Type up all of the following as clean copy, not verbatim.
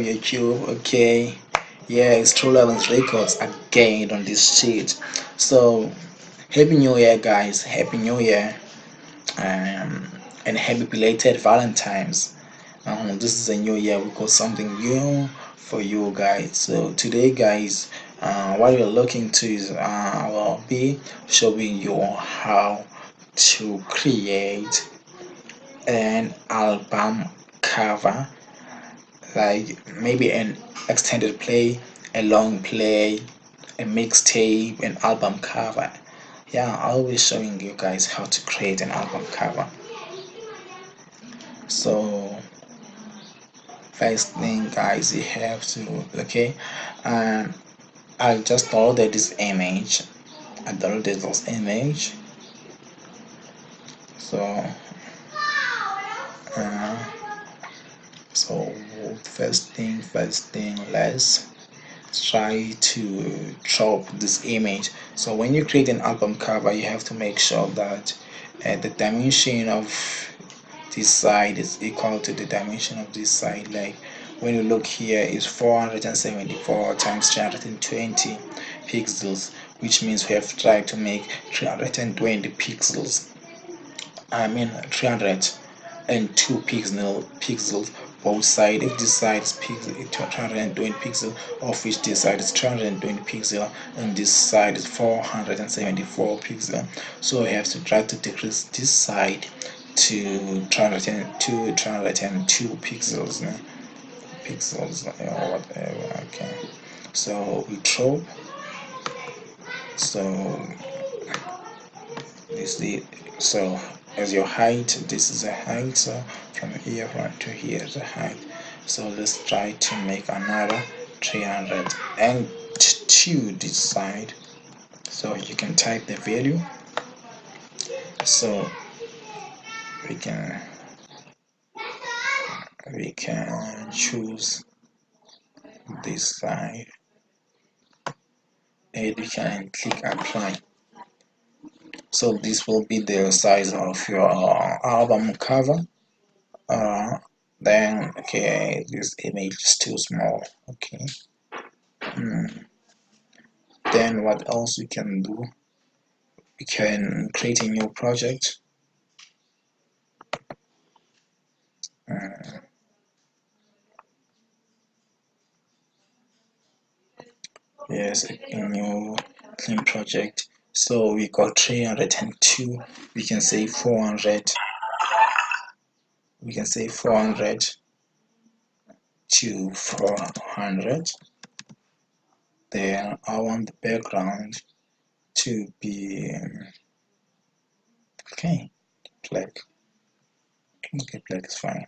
YouTube. Okay, yeah, it's True Levels Records again on this sheet. So happy new year, guys. Happy new year. And happy belated Valentine's. This is a new year. We got something new for you guys. So today, guys, what we're looking to is I will be showing you how to create an album cover, like maybe an extended play, a long play, a mixtape, an album cover. Yeah, I'll be showing you guys how to create an album cover. So first thing, guys, you have to, okay, um I just downloaded this image. I downloaded this image. So uh, so first thing, let's try to crop this image. So when you create an album cover, you have to make sure that the dimension of this side is equal to the dimension of this side. Like when you look here, is 474 times 320 pixels, which means we have tried to make 320 pixels. I mean 302 pixels both sides. If this side is pixel 220 pixels, of which this side is 220 pixels and this side is 474 pixels, so we have to try to decrease this side to 302 pixels, or whatever. Okay, so we drop. So this is so as your height, this is a height, so from here right to here is a height. So let's try to make another 302 this side. So you can type the value. So we can choose this side and we can click apply. So this will be the size of your album cover. Then okay, this image is too small. Okay. Then what else we can do? We can create a new project. Yes, a new clean project. So we got 302. We can say 400. We can say 400 to 400. Then I want the background to be okay, black. Okay, black is fine.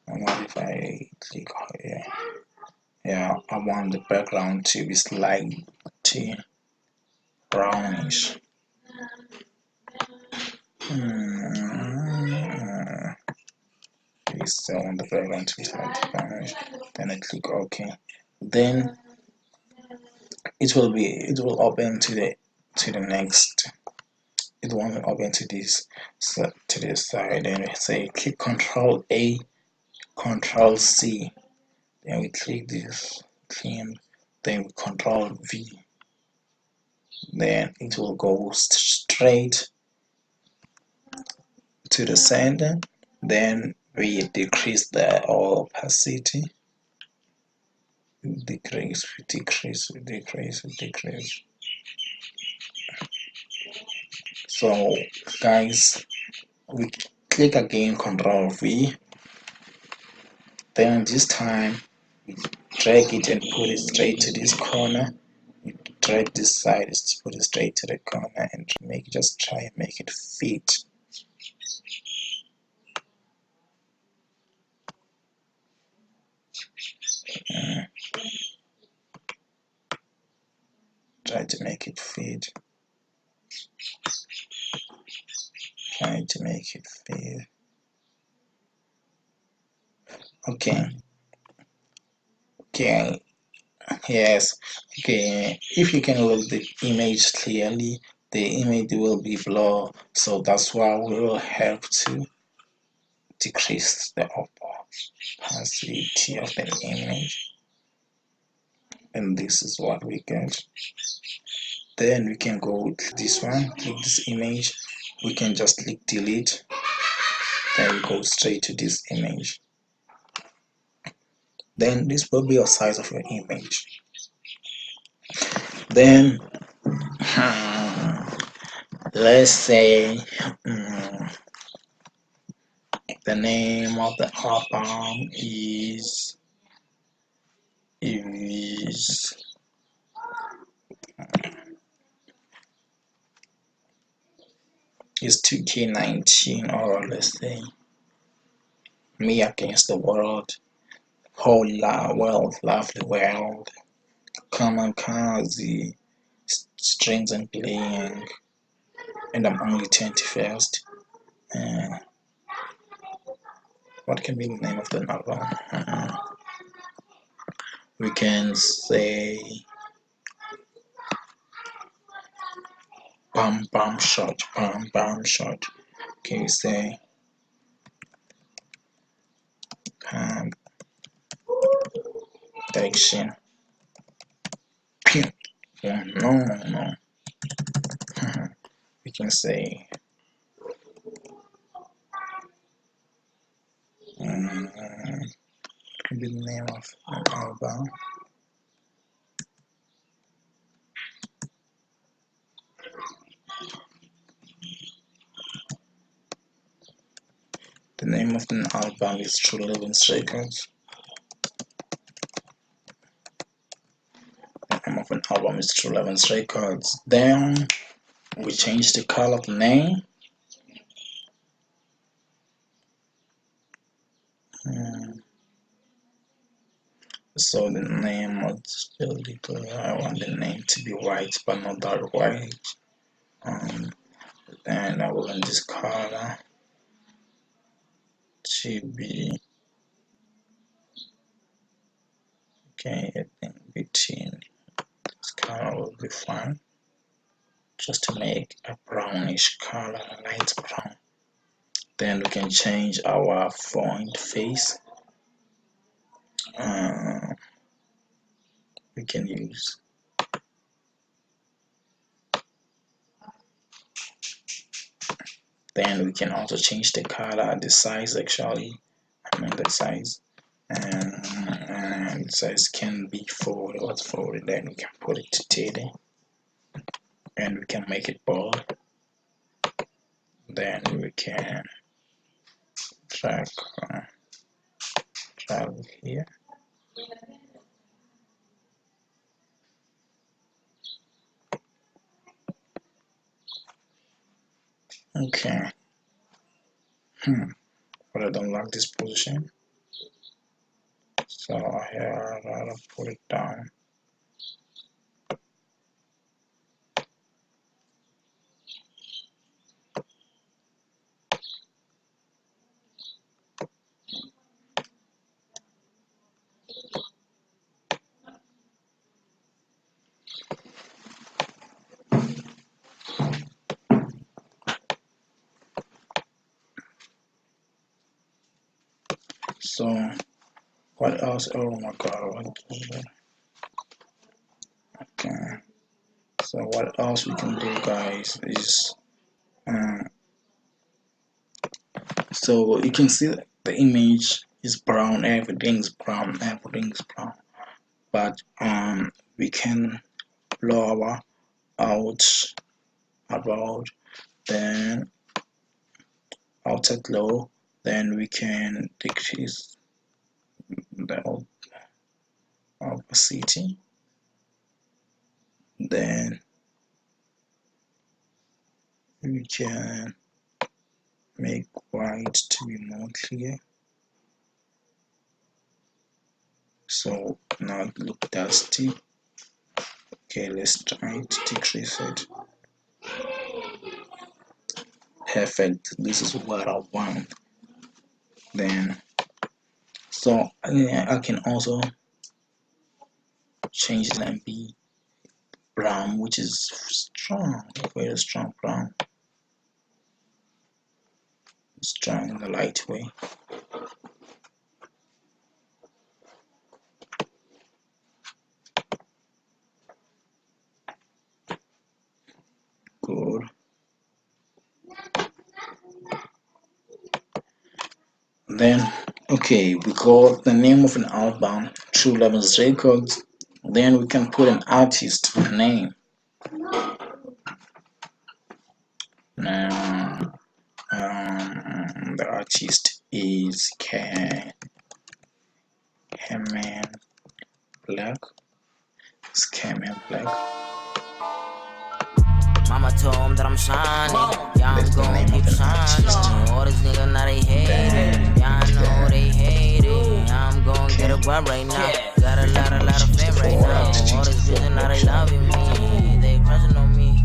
And what if I click here? Yeah, I want the background to be slightly brownish. So on the background to be slightly brownish. Then I click OK. Then it will open to the next. It won't open to this, so to this side. Then we say click Control A, Control C. Then we click this clean. Then we Control V. Then it will go straight to the center. Then we decrease the opacity. Decrease. So guys, we click again Control V. Then this time we drag it and put it straight to this corner. We drag this side, put it straight to the corner, and just try and make it fit. Try to make it fit. Try to make it fit. Okay. Okay. Yes. Okay. If you can look the image clearly, the image will be blurred. So that's why we will have to decrease the opacity of the image, and this is what we get. Then we can go with this one, click this image, we can just click delete, then we go straight to this image. Then this will be your size of your image. Then let's say the name of the album is 2K19, or let's say Me Against the World, Whole World, Lovely World, Common Kazi, Strings and Playing, and I'm Only 21st. What can be the name of the album? We can say Bam Bam Shot, Bam Bam Shot. Can you say Direction? No. We can say could be the name of an album. The name of the album is True Living's Records. The name of an album is True Living's Records. Then we change the color of the name. So the name was really good. I want the name to be white, but not that white. Then I want this color to be okay. I think between this color will be fine. Just to make a brownish color, light brown. Then we can change our font face. We can use then we can also change the color, the size actually. The size, and the size can be 40. What's 40? Then we can put it to 30, and we can make it bold. Then we can drag here. Okay. But I don't like this position, so here I'll put it down. So what else? Oh my god, what is it? Okay. So what else we can do, guys, is so you can see the image is brown, everything's brown, but we can lower out about, then outer glow, then we can decrease the opacity, then we can make white to be more clear, so now it look dusty. Okay, let's try to decrease it. Perfect, this is what I want. Then so I can also change it and be brown, which is strong, very strong brown. Let's try in the light way. Good. Then, okay, we got the name of an album, True Levels Records. Then we can put an artist name. Now, the artist is Cameron Black. It's Cameron Black. Mama told him that I'm shining. Yeah, I'm gon' keep shining. All these niggas now they hate it. Yeah, I know they hate it. Yeah, I'm gon' get a guap right now. Got a lot of fame right now. All these bitches now they loving me. They crushing on me.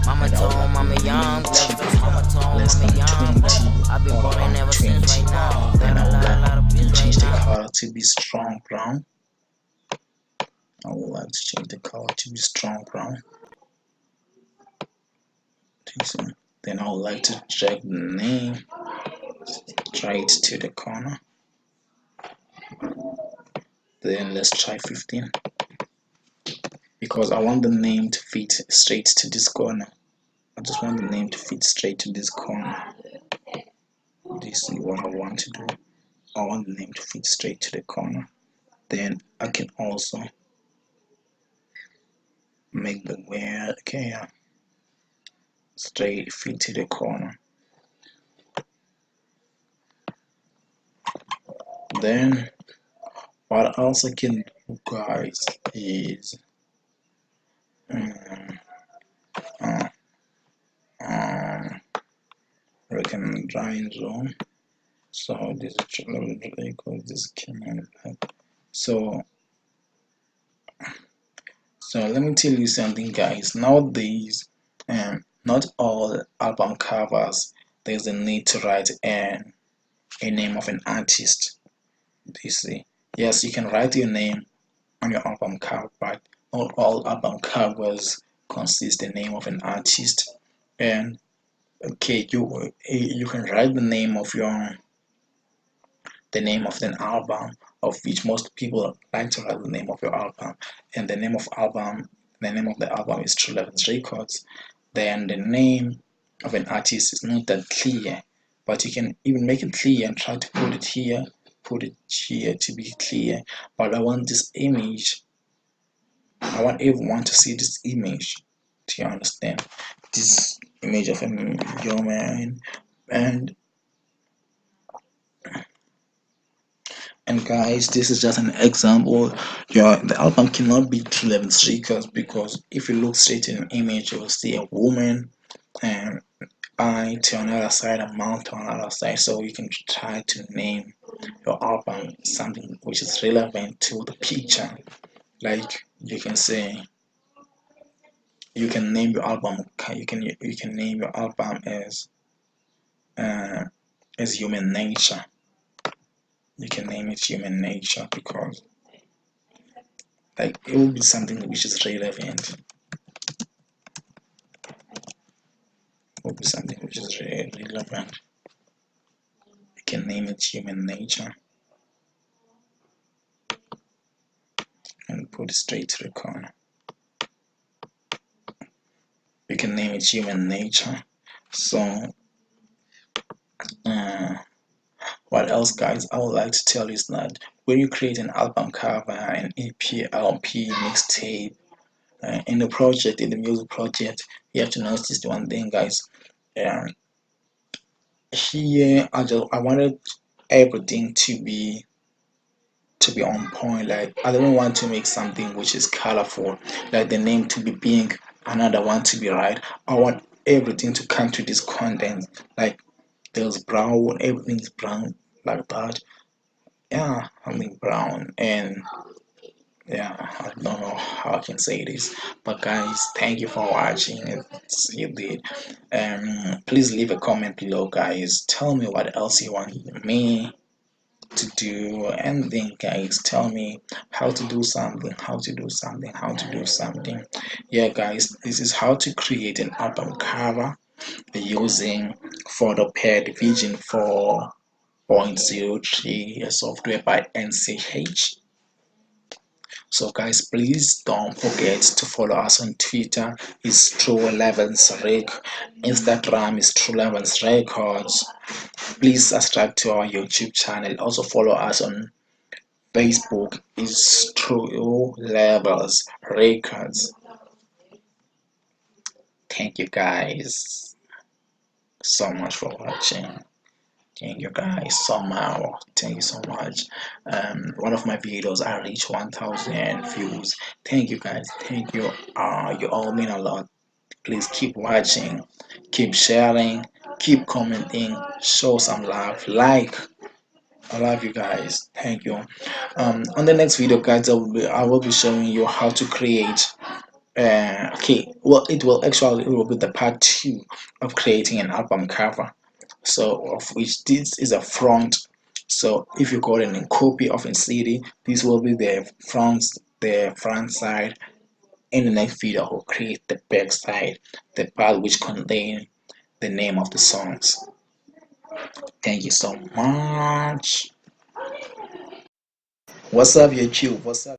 Mama told him I'm a young black. Mama told him I'm a young black. I've been ballin' ever since right now. Got a lot of bitches Change the right now. color to be strong brown. I would like to change the color to be strong brown. Then I would like to drag the name, drag it to the corner. Then let's try 15 because I want the name to fit straight to this corner. I just want the name to fit straight to this corner. This is what I want to do. I want the name to fit straight to the corner. Then I can also make the where straight fit to the corner. Then what else I can do, guys, is recommend drawing zone. So this is because this can so let me tell you something, guys. Nowadays, not all album covers there's a need to write a name of an artist. You see, yes, you can write your name on your album cover, but not all album covers consist the name of an artist. And okay, you can write the name of an album, of which most people like to write the name of your album, and the name of the album is True Levels Records. Then the name of an artist is not that clear, but you can even make it clear and try to put it here to be clear. But I want this image, I want everyone to see this image. Do you understand? This image of a young man. And guys, this is just an example. The album cannot be True Levels Records because if you look straight in an image, you will see a woman and eye to another side, a mouth to another side. So you can try to name your album something which is relevant to the picture. Like you can say, you can name your album. You can name your album uh, as Human Nature. You can name it Human Nature because like it will be something which is relevant. It will be something which is relevant. You can name it Human Nature and put it straight to the corner. You can name it Human Nature. So what else, guys? I would like to tell you is that when you create an album cover, an EP, LP, mixtape, in the music project, you have to notice the one thing, guys. Um, Here, I wanted everything to be on point. Like I don't want to make something which is colorful, like the name to be pink, another one to be right. I want everything to come to this content. Like there's brown, everything's brown like that. Yeah, I mean brown and yeah, I don't know how I can say this, but guys, thank you for watching. You did. Please leave a comment below, guys. Tell me what else you want me to do, and then guys, tell me how to do something, how to do something. Yeah, guys, this is how to create an album cover. using PhotoPad Vision 4.03 software by NCH. So guys, please don't forget to follow us on Twitter. It's True Elevens Rec. Instagram is True Elevens Records. Please subscribe to our YouTube channel. Also follow us on Facebook. It's True Levels Records. Thank you guys so much for watching. Thank you guys so much. Thank you so much. One of my videos I reached 1,000 views. Thank you guys. Thank you. You all mean a lot. Please keep watching, keep sharing, keep commenting, show some love, like. I love you guys. Thank you. On the next video, guys, I will be showing you how to create. Okay, well, it will be the part two of creating an album cover. So of which this is a front. So if you got a copy of a CD, this will be the front side. In the next video, I will create the back side, the part which contain the name of the songs. Thank you so much. What's up, YouTube? What's up?